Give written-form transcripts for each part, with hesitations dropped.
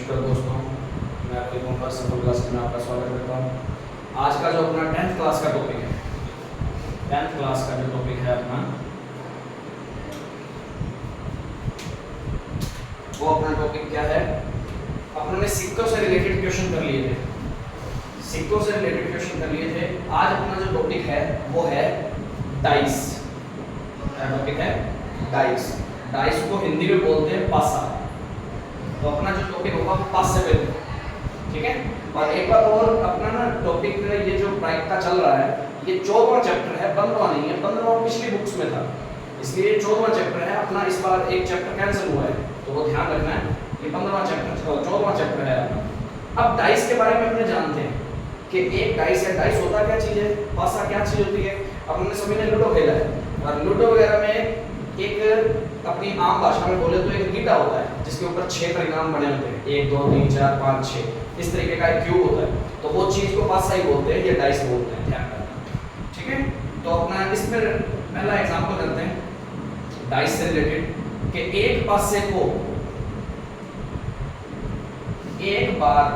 नमस्कार दोस्तों, मैं आपके ओमकार सफल क्लास में आपका स्वागत करता हूँ। आज का जो अपना 10th क्लास का टॉपिक है, 10th क्लास का जो टॉपिक है अपना, वो अपना टॉपिक क्या है? अपने सिक्कों से रिलेटेड क्वेश्चन कर लिए थे, सिक्कों से रिलेटेड क्वेश्चन कर लिए थे। आज अपना जो टॉपिक है वो है डाइस। क्या टॉपिक है? डाइस। डाइस को हिंदी में बोलते हैं पासा। तो अपना जो टॉपिक होगा पासे पे, ठीक है। और एक बार और अपना ना टॉपिक, ये जो प्रायिकता चल रहा है, ये 14वां चैप्टर है, 15वां नहीं है। 15वां पिछली बुक्स में था, इसलिए 14वां चैप्टर है अपना। इस बार एक चैप्टर कैंसिल हुआ है, तो वो ध्यान रखना है। ये 15वां चैप्टर, 14वां चैप्टर है अपना। अब डाइस के बारे में अपने जानते हैं कि एक डाइस है। डाइस होता क्या चीज़ है, पासा क्या चीज़ होती है? अपने सभी ने लूडो खेला है, और लूडो वगैरह में एक अपनी आम भाषा में बोले तो एक गीटा होता है, जिसके ऊपर 6 परिणाम बने होते हैं, 1 2 3 4 5 6, इस तरीके का एक क्यूब होता है। तो वो चीज़ को पासा ही बोलते हैं, ये डाइस बोलते हैं, ध्यान रखना, ठीक है। तो अपना इसमें पहला एग्जांपल करते हैं डाइस से रिलेटेड कि एक पासे को एक बार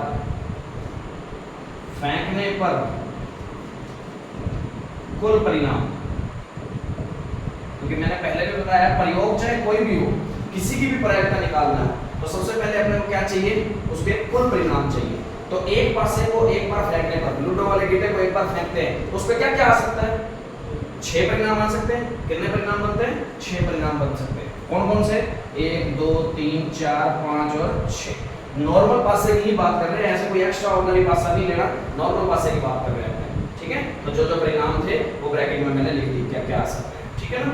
फेंकने पर कुल परिणाम, क्योंकि मैंने पहले भी बताया प्रयोग चाहे कोई भी हो, किसी की भी प्रायिकता निकालना है तो सबसे पहले अपने को क्या चाहिए? उसके कुल परिणाम चाहिए। तो एक पासे को एक बार फेंकने पर, लूडो वाले गीटे को एक बार फेंकते हैं, तो उस पर क्या क्या आ सकता है? 6 परिणाम आ सकते हैं। कितने परिणाम बनते हैं? 6 परिणाम बन सकते हैं। कौन कौन से? 1 2 3 4 5 और 6। नॉर्मल पासे की ही बात कर रहे हैं, ऐसे कोई एक्स्ट्रा ऑर्डिनरी पासा नहीं लेना, नॉर्मल पासे की बात कर रहे हैं, ठीक है। तो जो जो परिणाम थे वो ब्रैकेट में मैंने लिख दी, क्या क्या आ सकते हैं, ठीक है ना।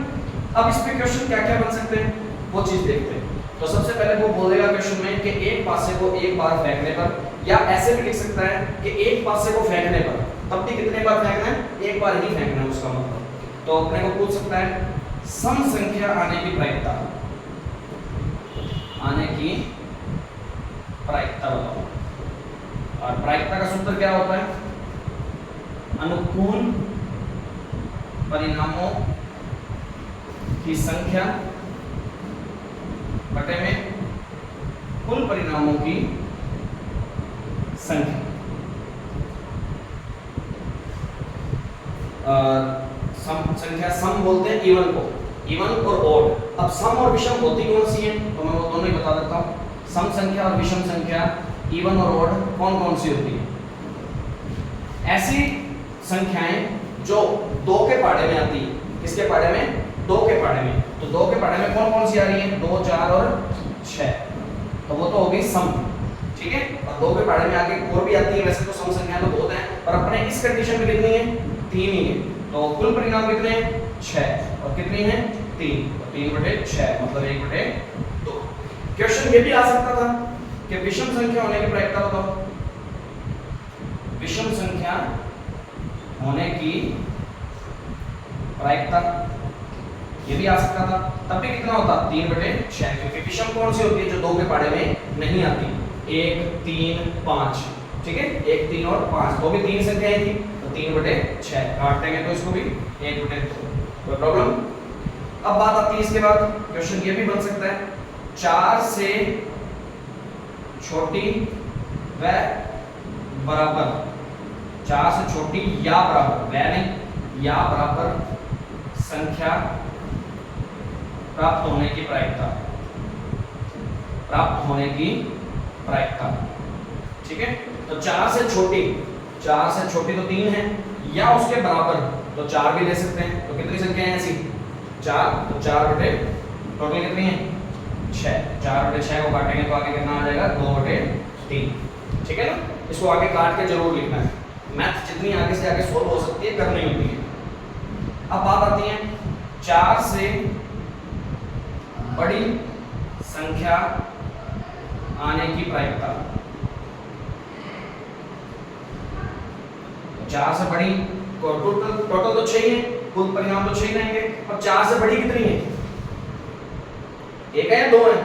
अब इस पे क्वेश्चन क्या क्या बन सकते हैं वो चीज देखते हैं। तो सबसे पहले वो बोलेगा क्वेश्चन में कि एक पासे को एक बार फेंकने पर, या ऐसे भी लिख सकता है कि एक पासे को फेंकने पर, तब भी कितने बार फेंकना है? एक बार ही फेंकना है, उसका मतलब। तो अपने को पूछ सकता है सम संख्या आने की प्रायिकता, आने की प्रायिकता बताओ। और प्रायिकता का सूत्र क्या होता है? अनुकूल परिणामों की संख्या बटे में कुल परिणामों की संख्या। संख्या सम बोलते हैं इवन को, इवन और ओड। अब सम और विषम होती कौन सी है? तो मैं वो दोनों ही बता देता हूँ। सम संख्या और विषम संख्या, इवन और ओड, कौन कौन सी होती है? ऐसी संख्याएं जो 2 के पाढ़े में आती है। किसके पाढ़े में? 2 के पाढ़े में। तो 2 के पाढ़े में कौन कौन सी आ रही है? 2 4 और 6, तो वो तो हो गई सम, ठीक है। और 2 के पाढ़े में आगे और भी आती है, वैसे तो सम संख्या तो बहुत है, पर अपने इस कंडीशन में कितनी है? 3 ही है। तो कुल परिणाम कितने हैं? 6, और कितनी है? 3। तो 3/6 मतलब 1/2। क्वेश्चन ये भी आ सकता था कि विषम संख्या होने की प्रायिकता बताओ। विषम संख्या होने की प्रायिकता ये भी आ सकता था, तब भी कितना होता? 3/6, क्योंकि विषम कौन सी होती है? जो 2 के पाढ़े में नहीं आती। 1 3 5, ठीक है। 1 3 और 5, तो भी 3 संख्याएं थी, तो 3/6 काट देंगे तो इसको भी 1/2। कोई प्रॉब्लम? अब बात आती है इसके बाद, क्वेश्चन ये भी बन सकता है 4 से छोटी व बराबर, 4 से छोटी या बराबर, व नहीं, या बराबर संख्या प्राप्त होने की प्रायिकता, प्राप्त होने की प्रायिकता, ठीक है। तो 4 से छोटी, 4 से छोटी तो 3 है, या उसके बराबर तो 4 भी ले सकते हैं। तो कितनी संख्या है ऐसी? 4, तो 4 बटे टोटल कितनी है? 6। 4/6 को काटेंगे तो आगे कितना आ जाएगा? 2/3, ठीक है ना। इसको आगे काट के जरूर लिखना है, मैथ जितनी आगे से आगे सोल्व हो सकती है करनी होती है। अब बात आती है 4 से बड़ी संख्या आने की प्रायिकता। 4 से बड़ी, टोटल तो 6 है, कुल परिणाम तो 6 रहेंगे। अब 4 से बड़ी कितनी है? 1 है या 2 है?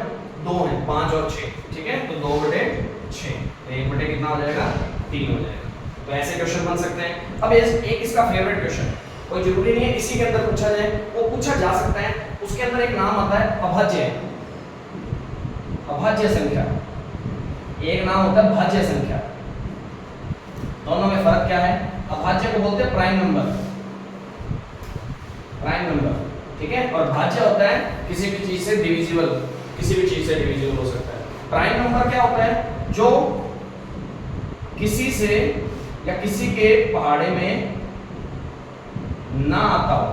2 है, 5 और 6, ठीक है। तो 2/6, तो 1 कितना हो जाएगा? 3 हो जाएगा। तो ऐसे क्वेश्चन बन सकते हैं। अब एक इसका फेवरेट क्वेश्चन है, कोई जरूरी नहीं है इसी के अंदर पूछा जाए, वो पूछा जा सकता है। उसके अंदर एक नाम आता है अभाज्य, अभाज्य संख्या। एक नाम होता है भाज्य संख्या। दोनों में फर्क क्या है? अभाज्य को बोलते हैं प्राइम नंबर, प्राइम नंबर, ठीक है। और भाज्य होता है किसी भी चीज से डिविजिबल, किसी भी चीज से डिविजिबल हो सकता है। प्राइम नंबर क्या होता है? जो किसी से या किसी के पहाड़े में ना आता हो,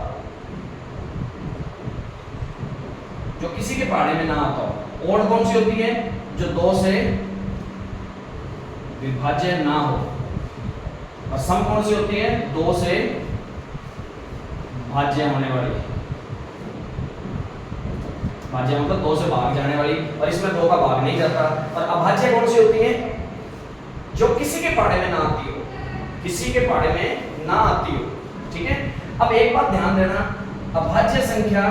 जो किसी के पहाड़े में ना आता हो। ओड कौन सी होती है? जो दो से विभाज्य ना हो। और सम कौन सी होती है? दो से भाज्य होने वाली। भाज्य मतलब दो से भाग जाने वाली, और इसमें दो का भाग नहीं जाता। और अभाज्य कौन सी होती है? जो किसी के पहाड़े में ना आती हो, किसी के पहाड़े में ना आती हो, ठीक है। अब एक बात ध्यान देना, अभाज्य संख्या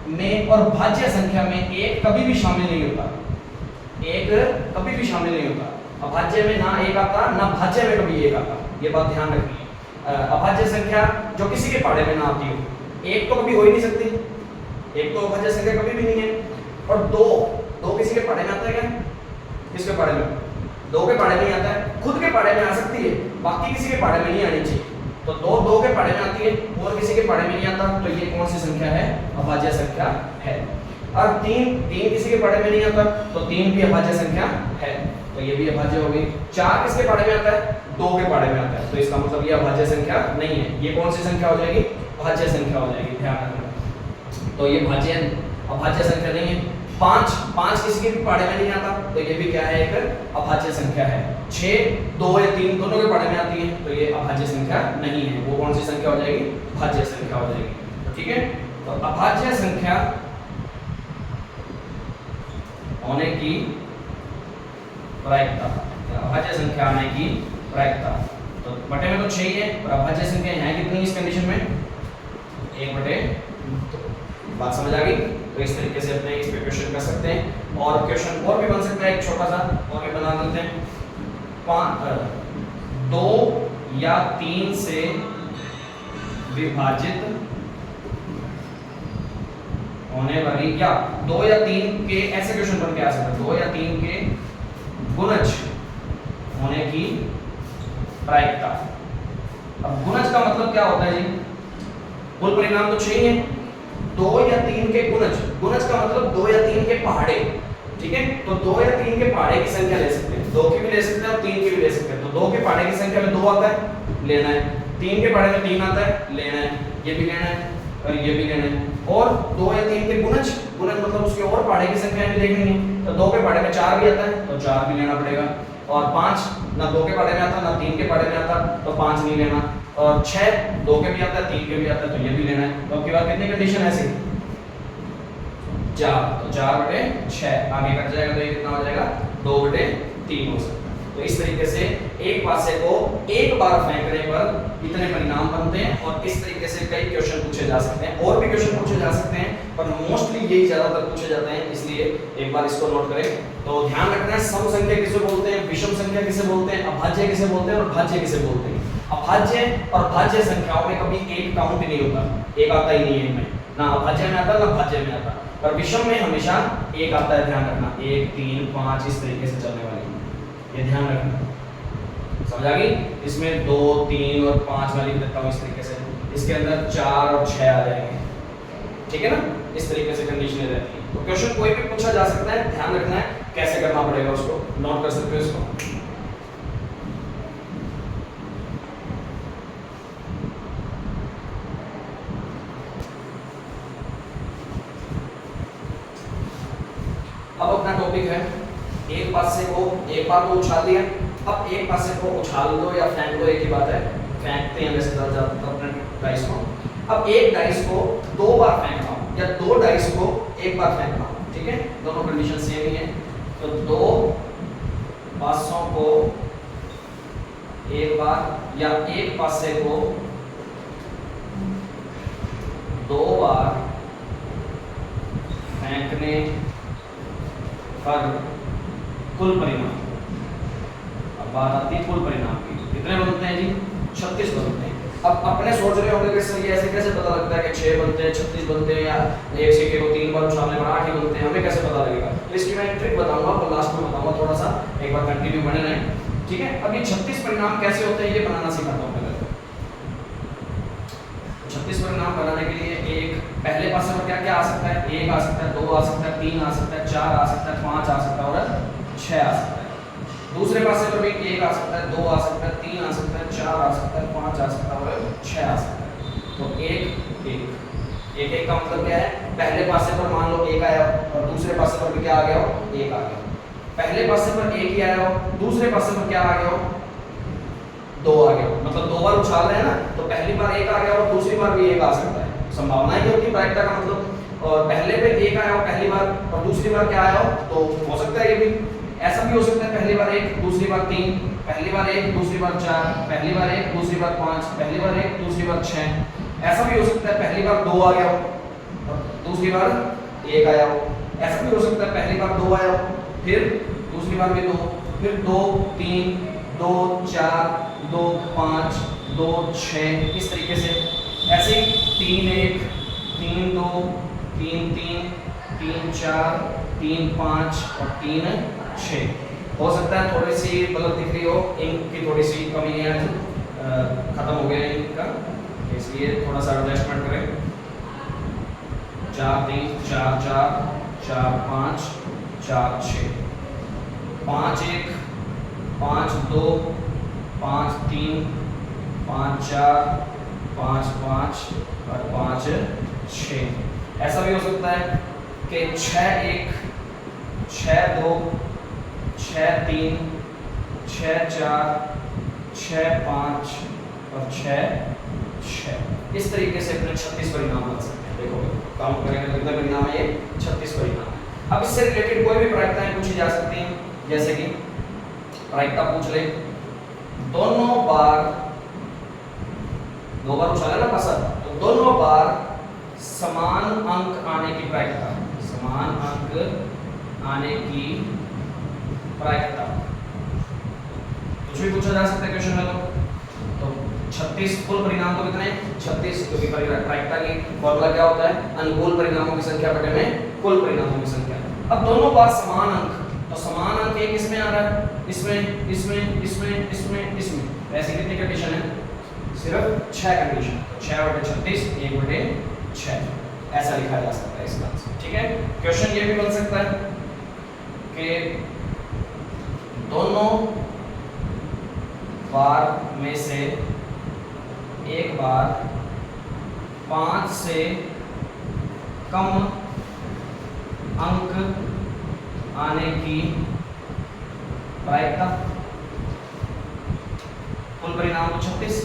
में और भाज्य संख्या में एक कभी भी शामिल नहीं होता, एक कभी भी शामिल नहीं होता। अभाज्य में ना एक आता, ना भाज्य में कभी एक आता, ये बात ध्यान रखनी है। अभाज्य संख्या जो किसी के पहाड़े में ना आती हो, एक तो कभी हो ही नहीं सकती, एक तो अभाज्य संख्या कभी भी नहीं है। और दो, दो किसी के पहाड़े में आता है क्या? किसके पहाड़े में? दो के पहाड़े में ही आता है। खुद के पहाड़े में आ सकती है, बाकी किसी के पहाड़े में नहीं आनी चाहिए। तो दो दो के पहाड़े में आती है और किसी के पहाड़े में नहीं आता, तो ये कौन सी संख्या है? अभाज्य संख्या है। और तीन, तीन किसी के पहाड़े में नहीं आता, तो तीन भी अभाज्य संख्या है, तो ये भी अभाज्य हो गई। चार किसके पहाड़े में आता है? दो के पहाड़े में आता है, तो इसका मतलब ये अभाज्य संख्या नहीं है। ये कौन सी संख्या हो जाएगी? भाज्य संख्या हो जाएगी, ध्यान रखना। तो ये भाज्य अभाज्य संख्या नहीं है। पांच, पांच किसी के पहाड़े में नहीं आता, तो ये भी क्या है? एक अभाज्य संख्या है। छह, दो या तीन दोनों के पहाड़े में आती है, तो ये अभाज्य संख्या नहीं है। वो कौन सी संख्या हो जाएगी? भाज्य संख्या हो जाएगी, ठीक है। तो अभाज्य संख्या होने की प्रायिकता, अभाज्य संख्या आने की प्रायिकता, तो बटे में तो 6 ही है, और अभाज्य संख्या है कितनी इस कंडीशन में? 1/2। बात समझ आ गई? तो इस तरीके से अपने इस पे क्वेश्चन कर सकते हैं। और क्वेश्चन और भी बन सकता है, एक छोटा सा और भी बना देते हैं। 2 या 3 से विभाजित होने वाली, या 2 या 3 के ऐसे क्वेश्चन बन के आ सकते हैं, 2 या 3 के गुणज होने की प्रायिकता। अब गुणज का मतलब क्या होता है जी? कुल परिणाम तो 6 है, 2 या 3 के गुणज, गुणज का मतलब 2 या 3 के पहाड़े, ठीक है। तो 2 या 3 के पहाड़े की संख्या ले सकते हैं, 2 की भी ले सकते हैं और 3 की भी ले सकते हैं। तो 2 के पहाड़े की संख्या में 2 आता है, लेना है। 3 के पहाड़े में 3 आता है, लेना है। ये भी लेना है और ये भी लेना है। और 2 या 3 के गुणज, गुणज मतलब उसके और पहाड़े की संख्या भी देखनी है। तो 2 के पहाड़े में 4 भी आता है, तो 4 भी लेना पड़ेगा। और 5 ना 2 के पहाड़े में आता, ना 3 के पहाड़े में आता, तो 5 नहीं लेना। और 6 2 के भी आता है, 3 के भी आता है, तो ये भी लेना है। तो आपके पास कितनी कंडीशन है ऐसी? 4, तो 4/6 आगे कट जाएगा, तो ये कितना हो जाएगा? 2/3 हो सकता है। तो इस तरीके से एक पासे को एक बार फेंकने पर इतने परिणाम बनते हैं, और इस तरीके से कई क्वेश्चन पूछे जा सकते हैं। और भी क्वेश्चन पूछे जा सकते हैं, पर मोस्टली यही ज्यादातर पूछे जाते हैं, इसलिए एक बार इसको नोट करें। तो ध्यान रखना है, सम संख्या किसे बोलते हैं, विषम संख्या किसे बोलते हैं, अभाज्य किसे बोलते हैं और भाज्य किसे बोलते हैं। अभाज्य और भाज्य संख्याओं में कभी एक काउंट नहीं होता, एक आता ही नहीं है इनमें, ना अभाज्य में आता ना भाज्य में आता। पर विषम में हमेशा एक आता है, ध्यान रखना। 1 3 5 इस तरीके से चलने वाली, ये ध्यान रखना। समझ आ गई? इसमें 2 3 और 5 वाली देता हूँ इस तरीके से, इसके अंदर 4 और 6 आ जाएंगे, ठीक है ना। इस तरीके से कंडीशनें रहती है। तो क्वेश्चन कोई भी पूछा जा सकता है, ध्यान रखना है कैसे करना पड़ेगा, उसको नोट कर सकते हो इसको। अब अपना टॉपिक है, एक पासे को एक बार को उछाल दिया, अब एक पासे को उछाल दो या फेंक दो, एक ही बात है, फेंकते हैं वैसे ज़्यादा अपने डाइस को। अब एक डाइस को 2 बार फेंकना हो या 2 डाइस को एक बार फेंकना हो, ठीक है, दोनों कंडीशन सेम ही है। तो 2 पासों को एक बार या एक पासे को 2 बार फेंकने पर कुल परिणाम। अब बात आती है कुल परिणाम की, कितने बनते हैं जी? 36 बनते हैं। अब अपने सोच रहे होंगे कि सर ये ऐसे कैसे पता लगता है कि 6 बनते हैं, 36 बनते हैं, या एक सिक्के को 3 बार उछालने पर 8 ही बनते हैं, हमें कैसे पता लगेगा? तो इसकी मैं ट्रिक बताऊंगा, आपको लास्ट में बताऊंगा, थोड़ा सा एक बार कंटिन्यू बने रहें, ठीक है। अब ये 36 परिणाम कैसे होते हैं ये बनाना सिखाता हूँ पहले। 36 परिणाम बनाने के लिए एक पहले पासे पर क्या क्या आ सकता है, 1 आ सकता है, 2 आ सकता है, 3 आ सकता है, 4 आ सकता है, 5 आ सकता है और 6 आ सकता है। दूसरे पासे पर भी 1 आ सकता है, 2 आ सकता है, 3 आ सकता है, 4 आ सकता है, 5 आ सकता है और 6 आ सकता है। तो 1 1 1 का मतलब क्या है, पहले पासे पर मान लो 1 आया और दूसरे पासे पर भी क्या आ गया हो, 1 आ गया। पहले पासे पर 1 ही आया हो, दूसरे पासे पर क्या आ गया हो, 2 आ गया, मतलब 2 बार उछाल रहे हैं ना, तो पहली बार 1 आ गया और दूसरी बार भी 1 आ सकता है। संभावना है कि प्रायिकता का मतलब और पहले पे 1 आया हो पहली बार और दूसरी बार क्या आया हो, तो हो सकता है ये भी ऐसा भी हो सकता है, पहली बार 1 दूसरी बार 3, पहली बार 1 दूसरी बार 4, पहली बार 1 दूसरी बार 5, पहली बार 1 दूसरी बार 6। ऐसा भी हो सकता है पहली बार 2 आ गया हो और दूसरी बार 1 आया हो। ऐसा भी हो सकता है पहली बार 2 आया हो, फिर दूसरी बार भी 2, फिर 2 3 2 4 2 5 2 6, इस तरीके से। ऐसे ही 3 1 3 2 3 3 3 4 3 5 और 3 6। हो सकता है थोड़ी सी गलत दिख रही हो, इंक की थोड़ी सी कमी है, खत्म हो गया इंक का, इसलिए थोड़ा सा एडजस्टमेंट करें। 4 3 4 4 4 5 4 6 5 1 5 2 5 3 5 4 5 5 और 5 6। ऐसा भी हो सकता है कि 6 1 6 2 6 3 6 4 6 5 और 6 6। इस तरीके से अपने 36 परिणाम बन सकते हैं। देखो काउंट करेंगे तो कितने परिणाम है, ये 36 परिणाम है। अब इससे रिलेटेड कोई भी प्रायिकताएं पूछी जा सकती हैं, जैसे कि प्रायिकता पूछ ले, दोनों बार 2 बार उछाला ना पसंद, तो दोनों बार समान अंक आने की प्रायिकता, समान अंक आने की प्रायिकता कुछ भी पूछा जा सकता है क्वेश्चन में। तो 36 कुल परिणाम तो कितने, 36, क्योंकि प्रायिकता की फॉर्मूला क्या होता है, अनुकूल परिणामों की संख्या बटे में कुल परिणामों की संख्या। अब दोनों बार समान अंक, तो समान अंक एक इसमें आ रहा है, इसमें इसमें इसमें इसमें इसमें, ऐसी कितनी कंडीशन है, सिर्फ 6 कंडीशन। 6 बटे 36 1 बटे 6 ऐसा लिखा जा सकता है इसका आंसर, ठीक है। क्वेश्चन ये भी बन सकता है कि दोनों बार में से एक बार 5 से कम अंक आने की प्रायिकता, कुल परिणाम 36,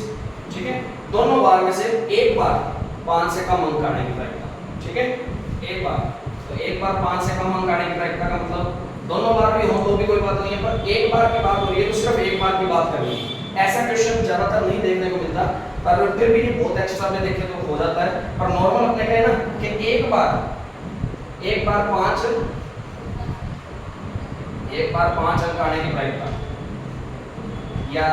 ठीक है। दोनों बार में से एक बार 5 से कम अंक आने की प्रायिकता, ठीक है। एक बार, तो एक बार 5 से कम अंक आने की प्रायिकता का मतलब दोनों बार भी हो तो भी कोई बात नहीं है, पर एक बार की बात हो रही है तो सिर्फ एक बार की बात करनी है। ऐसा क्वेश्चन ज्यादातर नहीं देखने को मिलता, पर फिर भी ये बहुत अच्छे सामने देखे तो हो जाता है। पर नॉर्मल अपने कहे ना कि एक बार 5 अंक आने की प्रायिकता, या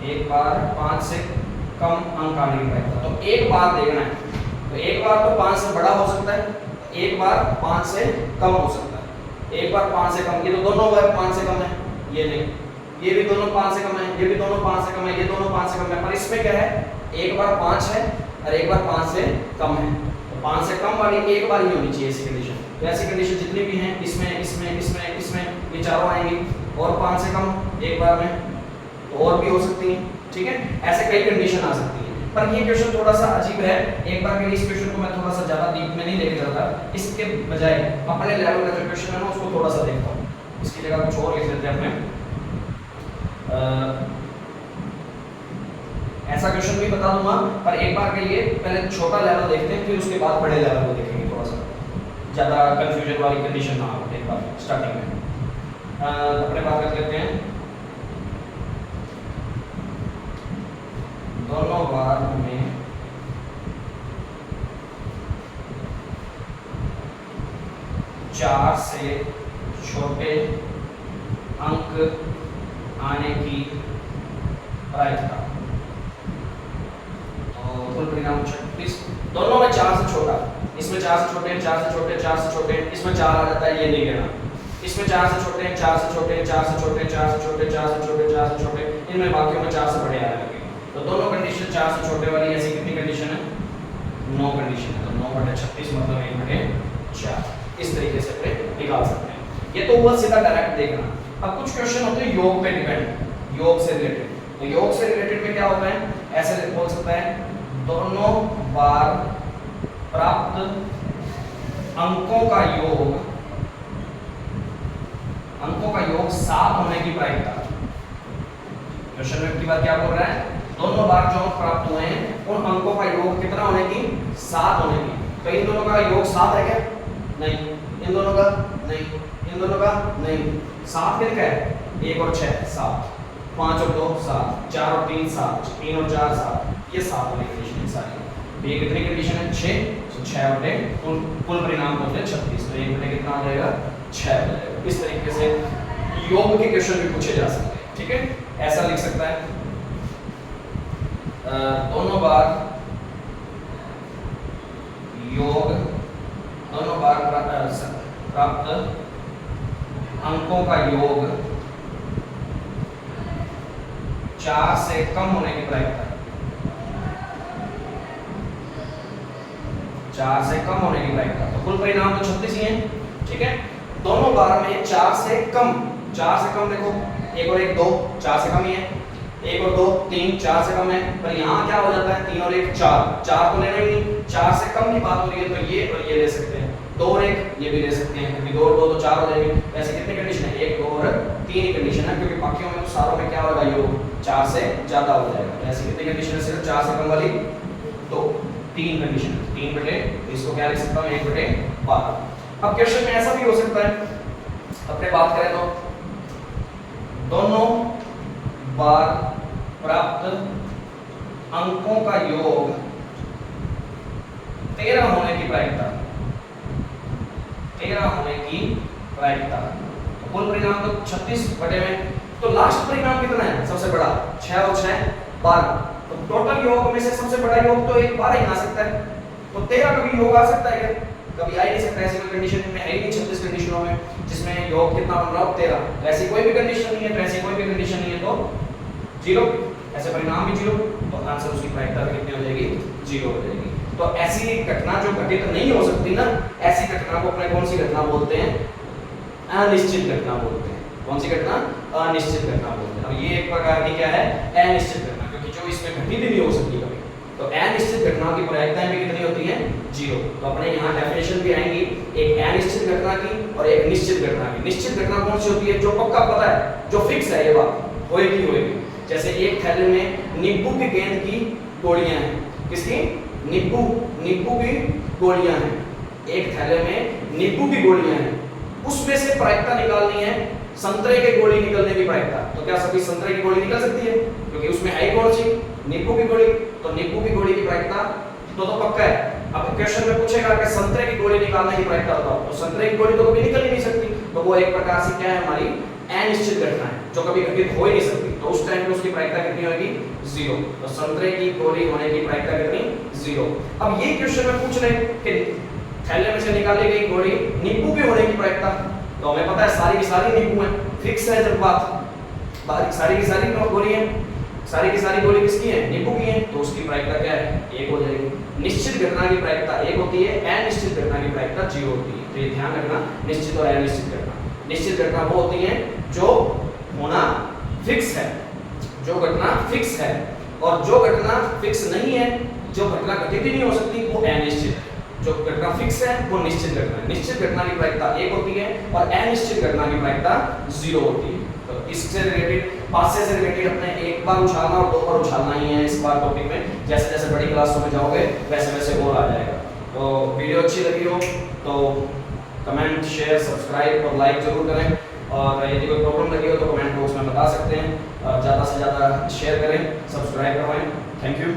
1 बार 5 से कम अंक आने की प्रायिकता। तो एक बार देखना है, तो एक बार तो 5 से बड़ा हो सकता है, एक बार 5 से कम हो सकता है। एक बार 5 से कम, ये तो दोनों बार 5 से कम है, ये नहीं, ये भी दोनों 5 से कम है, ये भी दोनों 5 से कम है, ये दोनों 5 से कम है। पर इसमें क्या है, एक बार 5 है और एक बार 5 से कम है, तो 5 से कम वाली एक बार ही होनी चाहिए ऐसी कंडीशन। तो ऐसी कंडीशन जितनी भी हैं, इसमें इसमें इसमें इसमें ये चारों आएंगी, और 5 से कम एक बार में तो और भी हो सकती हैं, ठीक है। ऐसे कई कंडीशन आ सकती है, पर ये क्वेश्चन थोड़ा सा अजीब है। एक बार के लिए इस क्वेश्चन को मैं थोड़ा सा ज्यादा डीप में नहीं लेके चलता, इसके बजाय अपने लेवल का जो क्वेश्चन है ना उसको थोड़ा सा देखता हूँ, इसकी जगह कुछ और लिख लेते हैं अपने। ऐसा क्वेश्चन भी बता दूंगा, पर एक बार के लिए पहले छोटा लेवल देखते हैं, फिर उसके बाद बड़े लेवल को देखेंगे, थोड़ा सा ज्यादा कंफ्यूजन वाली कंडीशन ना हो एक बार स्टार्टिंग में। अपने बात कर लेते हैं, दोनों बार में चार से छोटे अंक आने की प्रायिकता, तो कुल परिणाम 36, दोनों में 4 से छोटा, इसमें 4 से छोटे, 4 से छोटे, 4 से छोटे, इसमें 4 आ जाता है, ये नहीं कहना। इसमें 4 से छोटे हैं, 4 से छोटे हैं, 4 से छोटे हैं, 4 से छोटे, 4 से छोटे, 4 से छोटे, इनमें बाकियों में 4 से बड़े आने लगे। तो दोनों कंडीशन 4 से छोटे वाली ऐसी कितनी कंडीशन है? 9 कंडीशन है। तो 9/36 मतलब 1/4 इस तरीके से अपने निकाल सकते हैं। ये तो हुआ सीधा डायरेक्ट देखना। अब कुछ क्वेश्चन होते हैं योग पे डिपेंड, योग से रिलेटेड। तो योग से रिलेटेड में क्या होता है? ऐसे बोल सकता है दोनों बार प्राप्त अंकों का योग, अंकों का योग 7 होने की प्रायिकता। क्वेश्चन में की बात क्या बोल रहा है? दोनों बार जो अंक प्राप्त हुए हैं उन अंकों का योग कितना होने की? 7 होने की। तो इन दोनों का योग 7 है क्या? नहीं। इन दोनों का नहीं, इन दोनों का नहीं। 7 कितना है? 1 और 6 7, 5 और 2 7, 4 और 3 7, 3 और 4 7, ये 7 वाली कंडीशन है सारी। तो ये कितनी कंडीशन है? 6। तो 6 बटे कुल परिणाम होते हैं 36, तो 1 बटे कितना आ जाएगा? 6 आ जाएगा। इस तरीके से योग के क्वेश्चन भी पूछे जा सकते हैं। ठीक है, ऐसा लिख सकता है दोनों बार योग, दोनों बार प्राप्त अंकों का योग 4 से कम होने की प्रायिकता, 4 से कम होने की प्रायिकता। तो कुल परिणाम तो 36 ही है। ठीक है, दोनों बार में 4 से कम, 4 से कम देखो 1 और 1 2, 4 से कम ही है। 1 और 2 3, 4 से कम है। पर यहाँ क्या हो जाता है? 3 और 1 4, 4 तो लेना ही नहीं। 4 से कम की बात हो रही है तो ये और ये ले सकते हैं। 2 और 1 ये भी ले सकते हैं, क्योंकि 2 और 2 तो 4 हो जाएंगे। ऐसे कितनी कंडीशन है? 1 2 और 3 ही कंडीशन है, क्योंकि बाकियों में तो सारों में क्या होगा? योग 4 से ज्यादा हो जाएगा। तो ऐसी कितनी कंडीशन है? सिर्फ 4 से कम वाली 2, 3 कंडीशन है। 3 बटे, इसको क्या लिख सकता हूँ? 1/12। अब क्वेश्चन में ऐसा भी हो सकता है, अपने बात करें तो दोनों बार प्राप्त अंकों का योग 13 होने की प्रायिकता, 13 होने की प्रायिकता। तो कुल परिणाम तो 36 बटे में, तो लास्ट परिणाम कितना है? सबसे बड़ा 6 और 6 12। तो टोटल योग में से सबसे बड़ा योग तो एक 12 ही आ सकता है। तो 13 का भी योग आ सकता है क्या? कभी आ ही नहीं सकता। ऐसी कोई कंडीशन में है ही नहीं 36 कंडीशनों में जिसमें योग कितना बन रहा हो? 13। ऐसी कोई भी कंडीशन नहीं है, तो ऐसी कोई भी कंडीशन नहीं है तो 0। ऐसे परिणाम भी 0, तो आंसर उसकी प्रायिकता भी कितनी हो जाएगी? 0 हो जाएगी। तो ऐसी घटना जो घटित नहीं हो सकती ना, ऐसी घटना को अपने कौन सी घटना बोलते हैं? अनिश्चित घटना बोलते हैं। कौन सी घटना? अनिश्चित घटना बोलते हैं। अब ये एक प्रकार की क्या है? अनिश्चित घटना, क्योंकि जो इसमें घटित ही नहीं हो सकती कभी। तो अनिश्चित घटना की प्रायिकताएं भी कितनी होती हैं? 0। तो अपने यहाँ डेफिनेशन भी आएंगी, एक अनिश्चित घटना की और एक निश्चित घटना की। निश्चित घटना कौन सी होती है? जो पक्का पता है, जो फिक्स है, ये बात होएगी होएगी। जैसे एक थैले में नींबू की गेंद की गोलियां हैं। किसकी? नींबू, नींबू की गोलियां हैं। एक थैले में नींबू की गोलियां हैं, उसमें से प्रायिकता निकालनी है संतरे के गोली निकलने की प्रायिकता। तो क्या सभी संतरे की गोली निकल सकती है? क्योंकि उसमें है कौन सी? नींबू की गोली। तो नींबू की गोली की प्रायिकता तो पक्का है। अब क्वेश्चन में पूछेगा कि संतरे की गोली निकालने की प्रायिकता बताओ, तो संतरे की गोली तो कभी निकल ही नहीं सकती। तो वो एक प्रकार से क्या है? हमारी अनिश्चित घटना है, जो कभी घटित हो ही नहीं सकती। तो उस टाइम पे उसकी प्रायिकता कितनी होगी? 0। तो संतरे की गोली होने की प्रायिकता कितनी? 0। अब ये क्वेश्चन में पूछ रहे कि थैले में से निकाली गई गोली नींबू की होने की प्रायिकता, तो हमें पता है सारी की सारी नींबू है, फिक्स है। जब बात सारी की सारी गोली है, सारी की सारी गोली किसकी है? नींबू की है। तो उसकी प्रायिकता क्या है? 1 हो जाएगी। निश्चित घटना की प्रायिकता 1 होती है, अनिश्चित घटना की प्रायिकता 0 होती है। तो ये ध्यान रखना, निश्चित और अनिश्चित घटना। निश्चित घटना वो होती है जो होना फिक्स है, जो घटना फिक्स है, और जो घटना फिक्स नहीं है, जो घटना घटित ही नहीं हो सकती, वो अनिश्चित है। जो घटना फिक्स है वो निश्चित घटना है। निश्चित घटना की प्रायिकता 1 होती है और अनिश्चित घटना की प्रायिकता 0 होती है। तो इससे रिलेटेड, पासे से रिलेटेड अपने एक बार उछालना और 2 बार उछालना ही है इस बार टॉपिक में। जैसे जैसे बड़ी क्लासों में जाओगे वैसे वैसे और आ जाएगा। तो वीडियो अच्छी लगी हो तो कमेंट, शेयर, सब्सक्राइब और लाइक जरूर करें। और यदि कोई प्रॉब्लम लगी हो तो कमेंट बॉक्स में बता सकते हैं। ज़्यादा से ज़्यादा शेयर करें, सब्सक्राइब करवाएं। Thank you.